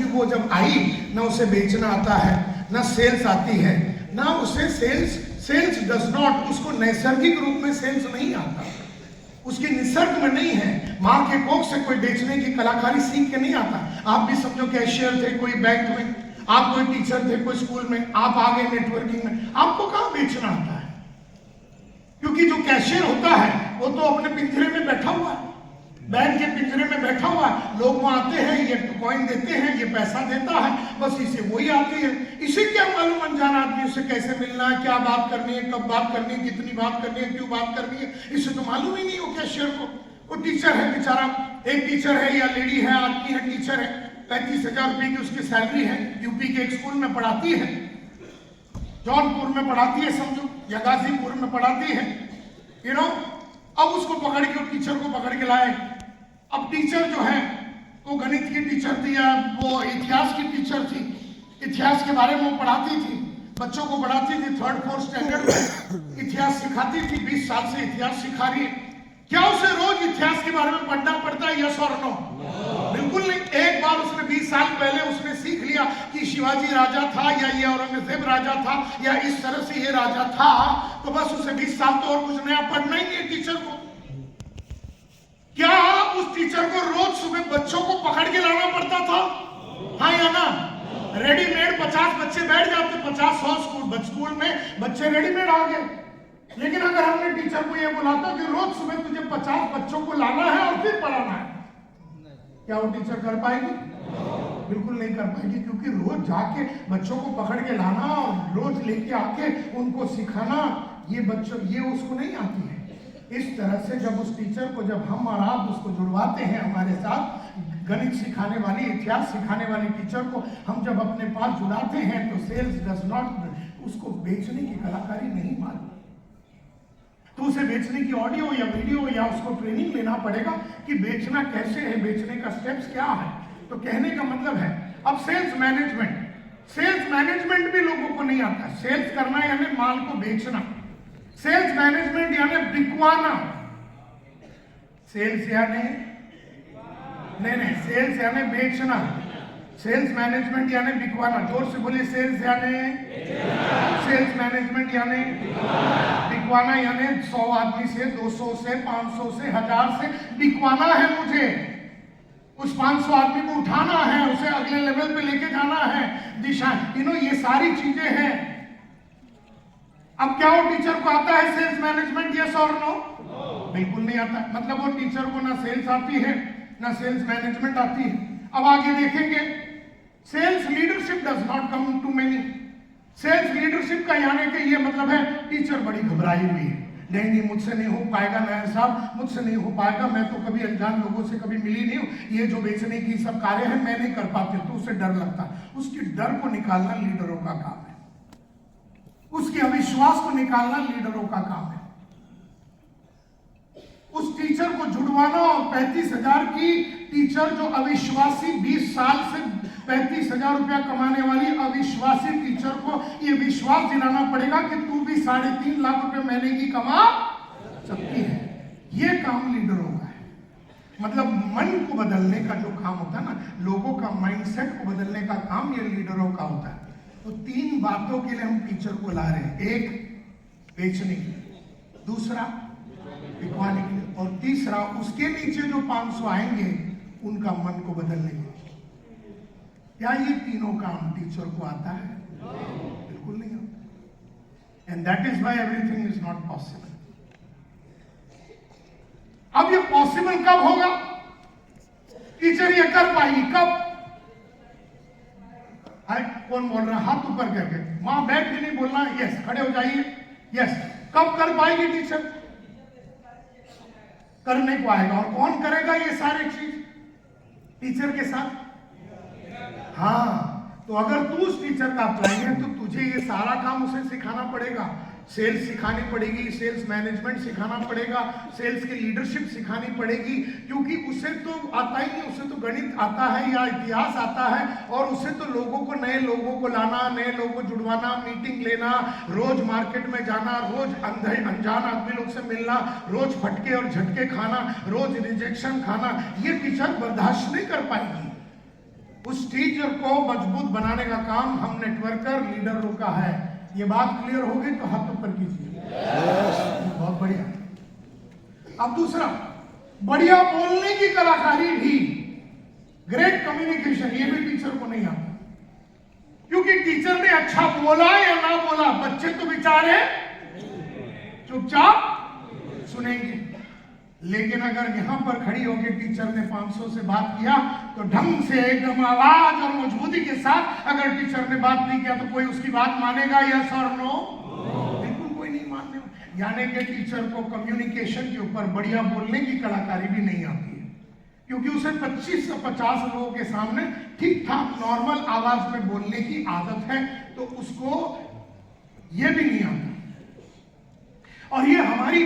वो जब आई, ना उसे बेचना आता है, ना सेल्स आती है, ना उसे सेल्स डज नॉट, उसको नैसर्गिक रूप में सेल्स नहीं आता, उसके निसर्ग में नहीं है। माँ के कोख से कोई बेचने की कलाकारी सीख के नहीं आता। आप भी समझो कैशियर थे कोई बैंक में, आप कोई टीचर थे कोई स्कूल में, आप आ गए नेटवर्किंग में, आपको कहाँ बेचना आता है? क्योंकि जो कैशियर होता है वो तो अपने पिंजरे में बैठा हुआ है, बैंक के पिंजरे में बैठा हुआ है। लोग वहां आते हैं, ये कॉइन देते हैं, ये पैसा देता है, बस इसे वही आती है। इसे क्या मालूम अनजान आदमी उससे कैसे मिलना है, क्या बात करनी है, कब बात करनी है, कितनी बात करनी है, क्यों बात करनी है, इसे तो मालूम ही नहीं हो कैशियर को। वो टीचर है बेचारा, एक टीचर है या लेडी है, आदमी है, टीचर है, 35,000 रुपए की उसकी सैलरी है, यूपी के एक स्कूल में पढ़ाती है, जौनपुर में पढ़ाती है समझो, या गाजीपुर में पढ़ाती है, यू नो। अब उसको पकड़ के, टीचर को पकड़ के लाए। अब टीचर जो है वो गणित की टीचर थी या वो इतिहास की टीचर थी, इतिहास के बारे में वो पढ़ाती थी, बच्चों को पढ़ाती थी, 3rd 4th स्टैंडर्ड में इतिहास सिखाती थी, 20 साल से इतिहास सिखा रही है। क्या उसे रोज इतिहास के बारे में पढ़ना पड़ता है? यस और नो? बिल्कुल नहीं। एक बार उसने 20 साल पहले उसने सीख लिया कि शिवाजी राजा था या ये औरंगजेब राजा था या इस तरह से ये राजा था, तो बस उसे 20 साल तो और कुछ नया पढ़ना ही नहीं टीचर को। क्या उस टीचर को रोज सुबह बच्चों को पकड़ के लाना पड़ता था? हाँ या ना? रेडीमेड 50 बच्चे बैठ जाते, 50-100 स्कूल में बच्चे रेडीमेड आ गए। लेकिन अगर हमने टीचर को यह बुलाता कि रोज सुबह तुझे 50 बच्चों को लाना है और फिर पढ़ाना है, क्या वो टीचर कर पाएगी? बिल्कुल नहीं कर पाएगी, क्योंकि रोज जाके बच्चों को पकड़ के लाना और रोज लेके आके उनको सिखाना, ये उसको नहीं आती है। इस तरह से जब उस टीचर को, जब हम और आप उसको जुड़वाते हैं हमारे साथ, गणित सिखाने वाली, इतिहास सिखाने वाली टीचर को हम जब अपने पास जुड़ाते हैं, तो सेल्स डज नॉट, उसको बेचने की कलाकारी नहीं मालूम, तो उसे बेचने की ऑडियो या वीडियो या उसको ट्रेनिंग लेना पड़ेगा कि बेचना कैसे है, बेचने का स्टेप्स क्या है। तो कहने का मतलब है, अब सेल्स मैनेजमेंट भी लोगों को नहीं आता। सेल्स करना यानी माल को बेचना, सेल्स मैनेजमेंट यानी बिकवाना। सेल्स यानी नहीं, सेल्स यानी बेचना, सेल्स मैनेजमेंट यानी बिकवाना। जोर से बोलिए, सेल्स मैनेजमेंट यानी बिकवाना, यानी 100 आदमी से, 200 से, 500 से, 1000 से बिकवाना है मुझे। उस 500 आदमी को उठाना है, उसे अगले लेवल पे लेके जाना है, दिशा, ये सारी चीजें हैं। अब क्या वो टीचर को आता है सेल्स मैनेजमेंट? यस और नो? बिल्कुल नहीं आता। मतलब वो टीचर को ना सेल्स आती है ना सेल्स मैनेजमेंट आती है। अब आगे देखेंगे, sales leadership does not come to many. Sales leadership का यानी कि ये मतलब है टीचर बड़ी घबराई हुई है, नहीं मुझसे नहीं हो पाएगा नायर साहब, मुझसे नहीं हो पाएगा, मैं तो कभी अनजान लोगों से कभी मिली नहीं हूँ, ये जो बेचने की सब कार्य है मैं नहीं कर पाती, तो उसे डर लगता। उसकी डर को निकालना लीडरों का काम है, उसके अविश्वास को निकालना लीडरों का काम है। उस टीचर को जुड़वाना, और 35,000 की टीचर जो अविश्वासी 20 साल से 35,000 रुपया कमाने वाली अविश्वासी टीचर को ये विश्वास दिलाना पड़ेगा कि तू भी 3.5 लाख रुपए महीने की कमा सकती है। ये काम लीडरों का है। मतलब मन को बदलने का जो काम होता है ना, लोगों का माइंडसेट को बदलने का काम ये लीडरों का होता है। तो 3 बातों के लिए हम टीचर को ला रहे हैं, एक बेचने के लिए, दूसरा बिकवाने के लिए, और तीसरा उसके नीचे जो 500 आएंगे उनका मन को बदलने के लिए। क्या ये तीनों काम टीचर को आता है? बिल्कुल नहीं आता। And that is why everything is not possible. अब ये पॉसिबल कब होगा? टीचर ये कर पाएगी कब? कौन बोल रहा है? हाथ ऊपर करके, वहां बैठ के नहीं बोलना, यस, खड़े हो जाइए, यस। कब कर पाएगी टीचर? कर नहीं पाएगा। और कौन करेगा ये सारी चीज टीचर के साथ? हाँ, तो अगर तू उस टीचर का अप्लाई है तो तुझे ये सारा काम उसे सिखाना पड़ेगा। सेल्स सिखानी पड़ेगी, सेल्स मैनेजमेंट सिखाना पड़ेगा, सेल्स की लीडरशिप सिखानी पड़ेगी, क्योंकि उसे तो आता ही नहीं, उसे तो गणित आता है या इतिहास आता है, और उसे तो लोगों को, नए लोगों को लाना, नए लोगों को जुड़वाना, मीटिंग लेना, रोज मार्केट में जाना, रोज अनजान आदमी लोग से मिलना, रोज फटके और झटके खाना, रोज रिजेक्शन खाना, ये टीचर बर्दाश्त नहीं कर पाएगी। उस टीचर को मजबूत बनाने का काम हम नेटवर्कर लीडरों का है। ये बात क्लियर हो गई तो हाथ ऊपर कीजिए। बहुत बढ़िया। अब दूसरा, बढ़िया बोलने की कलाकारी भी, ग्रेट कम्युनिकेशन, ये भी टीचर को नहीं आता। क्योंकि टीचर ने अच्छा बोला या ना बोला, बच्चे तो बेचारे चुपचाप सुनेंगे। लेकिन अगर यहां पर खड़ी होकर टीचर ने 500 से बात किया तो ढंग से एकदम आवाज और मजबूती के साथ अगर टीचर ने बात नहीं किया तो कोई उसकी बात मानेगा या सर नो? बिल्कुल कोई नहीं मानने। यानी कि टीचर को कम्युनिकेशन के ऊपर बढ़िया बोलने की कलाकारी भी नहीं आती है, क्योंकि उसे 25 से 50 लोगों के सामने ठीक ठाक नॉर्मल आवाज में बोलने की आदत है, तो उसको ये भी नहीं आता। और ये हमारी